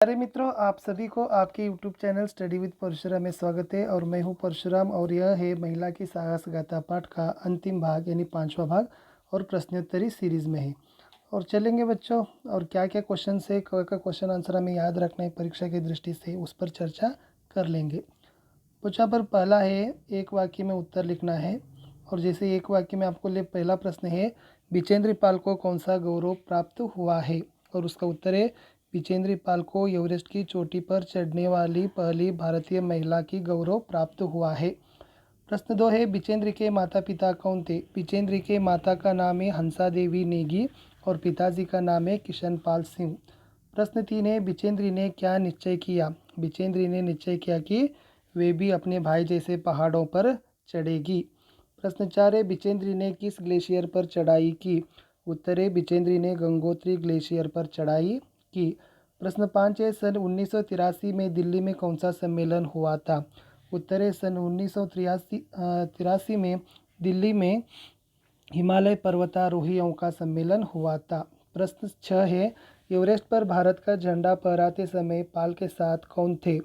प्यारे मित्रों, आप सभी को आपके YouTube channel study with Parshuram में स्वागत है। और मैं हूं परशुराम और यह है महिला की साहस गाथा पाठ का अंतिम भाग यानी 5वां भाग और प्रश्नोत्तरी सीरीज़ में है। और चलेंगे बच्चों, और क्या क्या क्वेश्चन है, क्या क्या क्वेश्चन आंसर हमें याद रखना है परीक्षा की दृष्टि से, उस पर चर्चा कर लेंगे। बच्चों पर पहला है, एक वाक्य में उत्तर लिखना है। और जैसे एक वाक्य में आपको पहला प्रश्न है, विजेंद्र पाल को कौन सा गौरव प्राप्त हुआ है, और उसका उत्तर है विजेंद्र पाल को एवरेस्ट की चोटी पर चढ़ने वाली पहली भारतीय महिला की गौरव प्राप्त हुआ है। प्रश्न 2 है, विजेंद्र के माता पिता कौन थे। विजेंद्र के माता का नाम है हंसा देवी नेगी और पिताजी का नाम है किशन पाल सिंह। प्रश्न 3 है, विजेंद्र ने क्या निश्चय किया। विजेंद्र ने निश्चय किया कि वे भी अपने भाई जैसे पहाड़ों पर चढ़ेगी। प्रश्न 4 है, विजेंद्र ने किस ग्लेशियर पर चढ़ाई की। उत्तर है विजेंद्र ने गंगोत्री ग्लेशियर पर चढ़ाई की। प्रश्न 5 है, सन 1983 में दिल्ली में कौन सा सम्मेलन हुआ था। उत्तर है सन 1983 में दिल्ली में हिमालय पर्वतारोहियों का सम्मेलन हुआ था। प्रश्न 6 है, एवरेस्ट पर भारत का झंडा फहराते समय पाल के साथ कौन थे।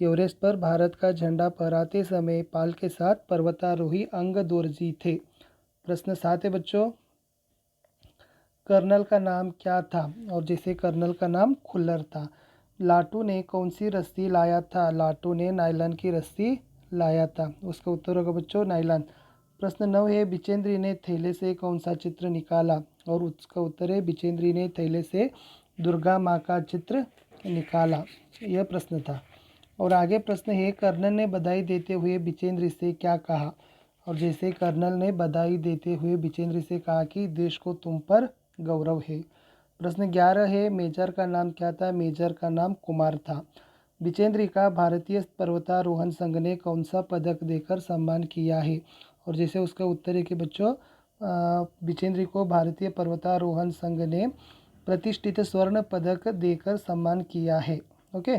एवरेस्ट पर भारत का झंडा फहराते समय पाल के साथ पर्वतारोही अंग दोरजी थे। प्रश्न 7 है बच्चों, कर्नल का नाम क्या था। और जैसे कर्नल का नाम खुल्लर था। लाटू ने कौन सी रस्सी लाया था। लाटू ने नायलॉन की रस्सी लाया था। उसका उत्तर होगा बच्चों नायलॉन। प्रश्न 9 है, बिचेंद्री ने थैले से कौन सा चित्र निकाला। और उसका उत्तर है बिचेंद्री ने थैले से दुर्गा माँ का चित्र निकाला। यह प्रश्न था। और आगे प्रश्न है, कर्नल ने बधाई देते हुए बिचेंद्री से क्या कहा। और जैसे कर्नल ने बधाई देते हुए बिचेंद्री से कहा कि देश को तुम पर गौरव है। प्रश्न 11 है, मेजर का नाम क्या था। मेजर का नाम कुमार था। बिचेंद्री का भारतीय पर्वतारोहण संघ ने कौन सा पदक देकर सम्मान किया है। और जैसे उसका उत्तर है कि बच्चों बिचेंद्री को भारतीय पर्वतारोहण संघ ने प्रतिष्ठित स्वर्ण पदक देकर सम्मान किया है। ओके।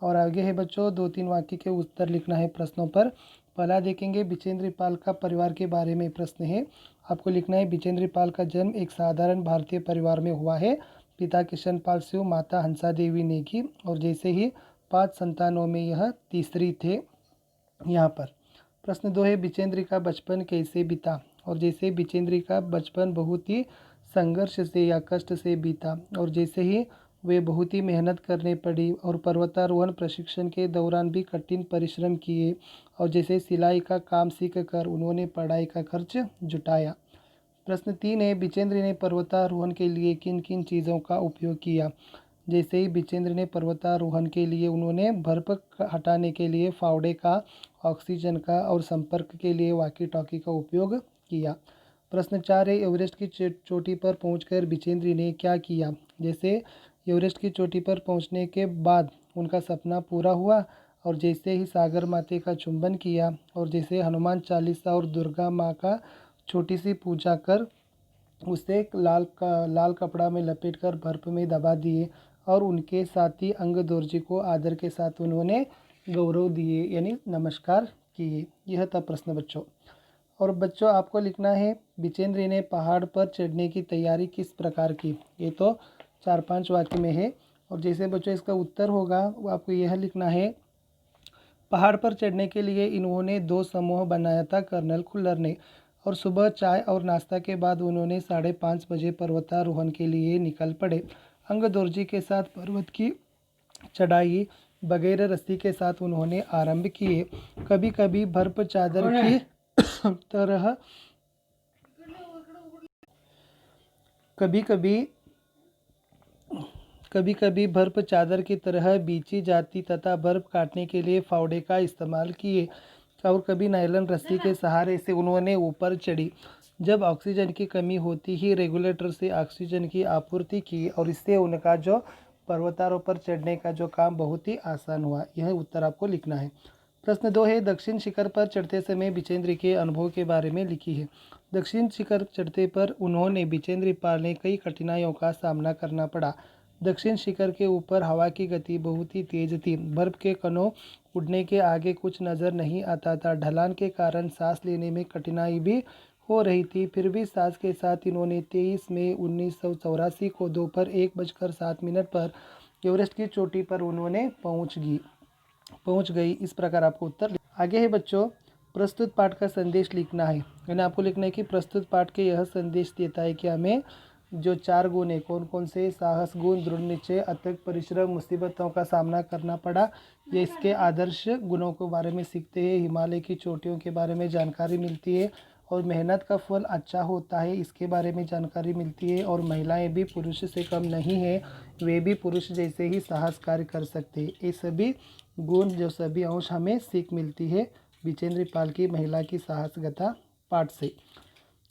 और आगे है बच्चों 2-3 वाक्य के उत्तर लिखना है प्रश्नों पर। पहला देखेंगे, बिचेंद्र पाल का परिवार के बारे में प्रश्न है। आपको लिखना है बिचेंद्र पाल का जन्म एक साधारण भारतीय परिवार में हुआ है। पिता किशन पाल सिंह, माता हंसा देवी नेगी। और जैसे ही 5 संतानों में यह तीसरी थे यहाँ पर। प्रश्न 2 है, बिचेंद्र का बचपन कैसे बीता। और जैसे बिचेंद्र का बचपन बहुत ही संघर्ष से या कष्ट से बीता। और जैसे ही वे बहुत ही मेहनत करने पड़ी और पर्वतारोहण प्रशिक्षण के दौरान भी कठिन परिश्रम किए। और जैसे सिलाई का काम सीख कर उन्होंने पढ़ाई का खर्च जुटाया। प्रश्न 3 है, बिचेंद्र ने पर्वतारोहण के लिए किन किन चीज़ों का उपयोग किया। जैसे ही बिचेंद्र ने पर्वतारोहण के लिए उन्होंने बर्फ हटाने के लिए फावड़े का, ऑक्सीजन का और संपर्क के लिए वाकी टॉकी का उपयोग किया। प्रश्न 4 है, एवरेस्ट की चोटी पर पहुंचकर बिचेंद्र ने क्या किया। जैसे एवरेस्ट की चोटी पर पहुंचने के बाद उनका सपना पूरा हुआ। और जैसे ही सागर माते का चुंबन किया। और जैसे हनुमान चालीसा और दुर्गा माँ का छोटी सी पूजा कर उसे लाल कपड़ा में लपेटकर बर्फ में दबा दिए। और उनके साथी अंग दोरजी को आदर के साथ उन्होंने गौरव दिए यानी नमस्कार किए। यह था प्रश्न बच्चों। और बच्चों आपको लिखना है बिचेंद्र ने पहाड़ पर चढ़ने की तैयारी किस प्रकार की। ये तो 4-5 वाक्य में है। और जैसे बच्चों इसका उत्तर होगा वो आपको यह लिखना है, पहाड़ पर चढ़ने के लिए इन्होंने 2 समूह बनाया था कर्नल खुल्लर ने। और सुबह चाय और नाश्ता के बाद उन्होंने 5:30 बजे पर्वतारोहण के लिए निकल पड़े। अंग दोरजी के साथ पर्वत की चढ़ाई बगैर रस्सी के साथ उन्होंने आरंभ किए। कभी कभी बर्फ चादर की तरह कभी कभी बर्फ चादर की तरह बीची जाती तथा बर्फ काटने के लिए फावड़े का इस्तेमाल किए। और कभी नायलॉन रस्सी के सहारे से उन्होंने ऊपर चढ़ी। जब ऑक्सीजन की कमी होती ही रेगुलेटर से ऑक्सीजन की आपूर्ति की और इससे उनका जो पर्वतारों पर चढ़ने का जो काम बहुत ही आसान हुआ। यह उत्तर आपको लिखना है। प्रश्न 2 है, दक्षिण शिखर पर चढ़ते समय बिचेंद्र के अनुभव के बारे में लिखी है। दक्षिण शिखर चढ़ते पर उन्होंने बिचेंद्र पाल ने कई कठिनाइयों का सामना करना पड़ा। दक्षिण शिखर के ऊपर हवा की गति बहुत ही तेज थी। बर्फ के कणों उड़ने के आगे कुछ नज़र नहीं आता था। ढलान के कारण सांस लेने में कठिनाई भी हो रही थी। फिर भी सांस के साथ इन्होंने 23 मई 1984 को दोपहर 1:07 पर एवरेस्ट की चोटी पर उन्होंने पहुंच गई। इस प्रकार आपको उत्तर आगे है बच्चों। प्रस्तुत पाठ का संदेश लिखना है, यानी आपको लिखना है कि प्रस्तुत पाठ के यह संदेश देता है कि हमें जो 4 गुण है, कौन कौन से, साहस गुण, दृढ़ निश्चय, अथक परिश्रम, मुसीबतों का सामना करना पड़ा, ये इसके आदर्श गुणों के बारे में सीखते हैं। हिमालय की चोटियों के बारे में जानकारी मिलती है और मेहनत का फल अच्छा होता है, इसके बारे में जानकारी मिलती है। और महिलाएं भी पुरुष से कम नहीं है, वे भी पुरुष जैसे ही साहस कार्य कर सकते हैं। ये सभी गुण, जो सभी अंश हमें सीख मिलती है विजेंद्र पाल की महिला की साहस गाथा पाठ से।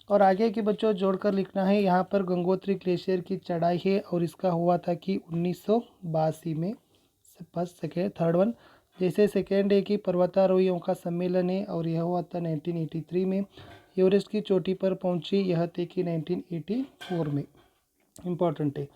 और आगे के बच्चों जोड़कर लिखना है। यहाँ पर गंगोत्री ग्लेशियर की चढ़ाई है और इसका हुआ था कि 1982 में। First second third one. जैसे सेकेंड है कि पर्वतारोहियों का सम्मेलन है और यह हुआ था 1983 में। एवरेस्ट की चोटी पर पहुंची यह थे कि 1984 में। इम्पॉर्टेंट है।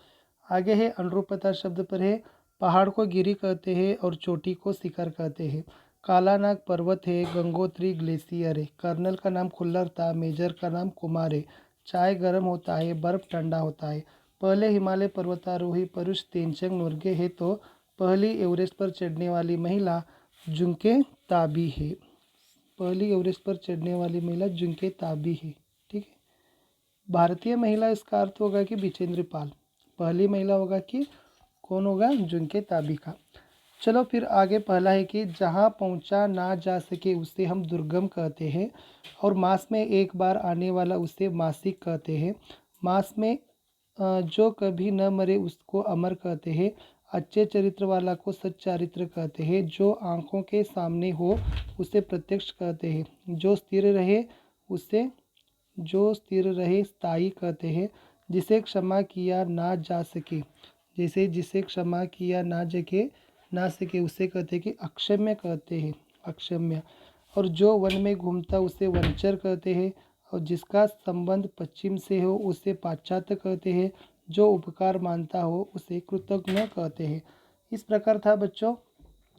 आगे है अनुरूपता शब्द पर है। पहाड़ को गिरी कहते हैं और चोटी को शिखर कहते हैं। कालानाग पर्वत है, गंगोत्री ग्लेशियर है, कर्नल का नाम खुल्लर था, मेजर का नाम कुमार है। चाय गर्म होता है, बर्फ ठंडा होता है। पहले हिमालय पर्वतारोही पुरुष तेंचंग नोर्गे है तो पहली एवरेस्ट पर चढ़ने वाली महिला जुंके ताबी है। पहली एवरेस्ट पर चढ़ने वाली महिला जुंके ताबी है। ठीक है। भारतीय महिला, इसका अर्थ होगा कि बिजेंद्र पाल। पहली महिला होगा कि कौन होगा, जुंके ताबी का। चलो फिर आगे पहला है कि जहाँ पहुँचा ना जा सके उसे हम दुर्गम कहते हैं और मास में एक बार आने वाला उसे मासिक कहते हैं। मास में जो कभी न मरे उसको अमर कहते हैं। अच्छे चरित्र वाला को सच्चारित्र कहते हैं। जो आंखों के सामने हो उसे प्रत्यक्ष कहते हैं। जो स्थिर रहे स्थायी कहते हैं। जिसे क्षमा किया ना जा सके, जिसे क्षमा किया ना सके उसे कहते हैं कि अक्षम्य कहते हैं, अक्षम्य। और जो वन में घूमता उसे वनचर कहते हैं और जिसका संबंध पश्चिम से हो उसे पाश्चात्य कहते हैं। जो उपकार मानता हो उसे कृतज्ञ कहते हैं। इस प्रकार था बच्चों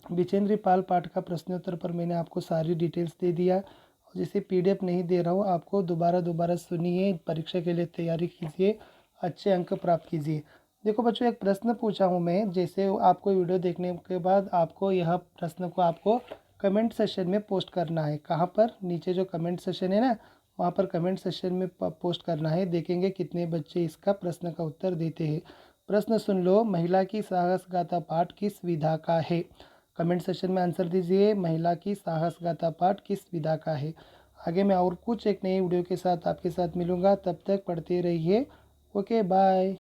बिजेंद्र पाल पाठ का प्रश्नोत्तर पर मैंने आपको सारी डिटेल्स दे दिया। और जैसे पीडीएफ नहीं दे रहा हूँ, आपको दोबारा सुनिए, परीक्षा के लिए तैयारी कीजिए, अच्छे अंक प्राप्त कीजिए। देखो बच्चों, एक प्रश्न पूछा हूँ मैं, जैसे आपको वीडियो देखने के बाद आपको यह प्रश्न को आपको कमेंट सेशन में पोस्ट करना है। कहाँ पर, नीचे जो कमेंट सेशन है ना, वहाँ पर कमेंट सेशन में पोस्ट करना है। देखेंगे कितने बच्चे इसका प्रश्न का उत्तर देते हैं। प्रश्न सुन लो, महिला की साहस गाथा पाठ किस विधा का है? कमेंट सेशन में आंसर दीजिए, महिला की साहस गाथा पाठ किस विधा का है। आगे मैं और कुछ एक नई वीडियो के साथ आपके साथ मिलूंगा, तब तक पढ़ते रहिए। Okay bye.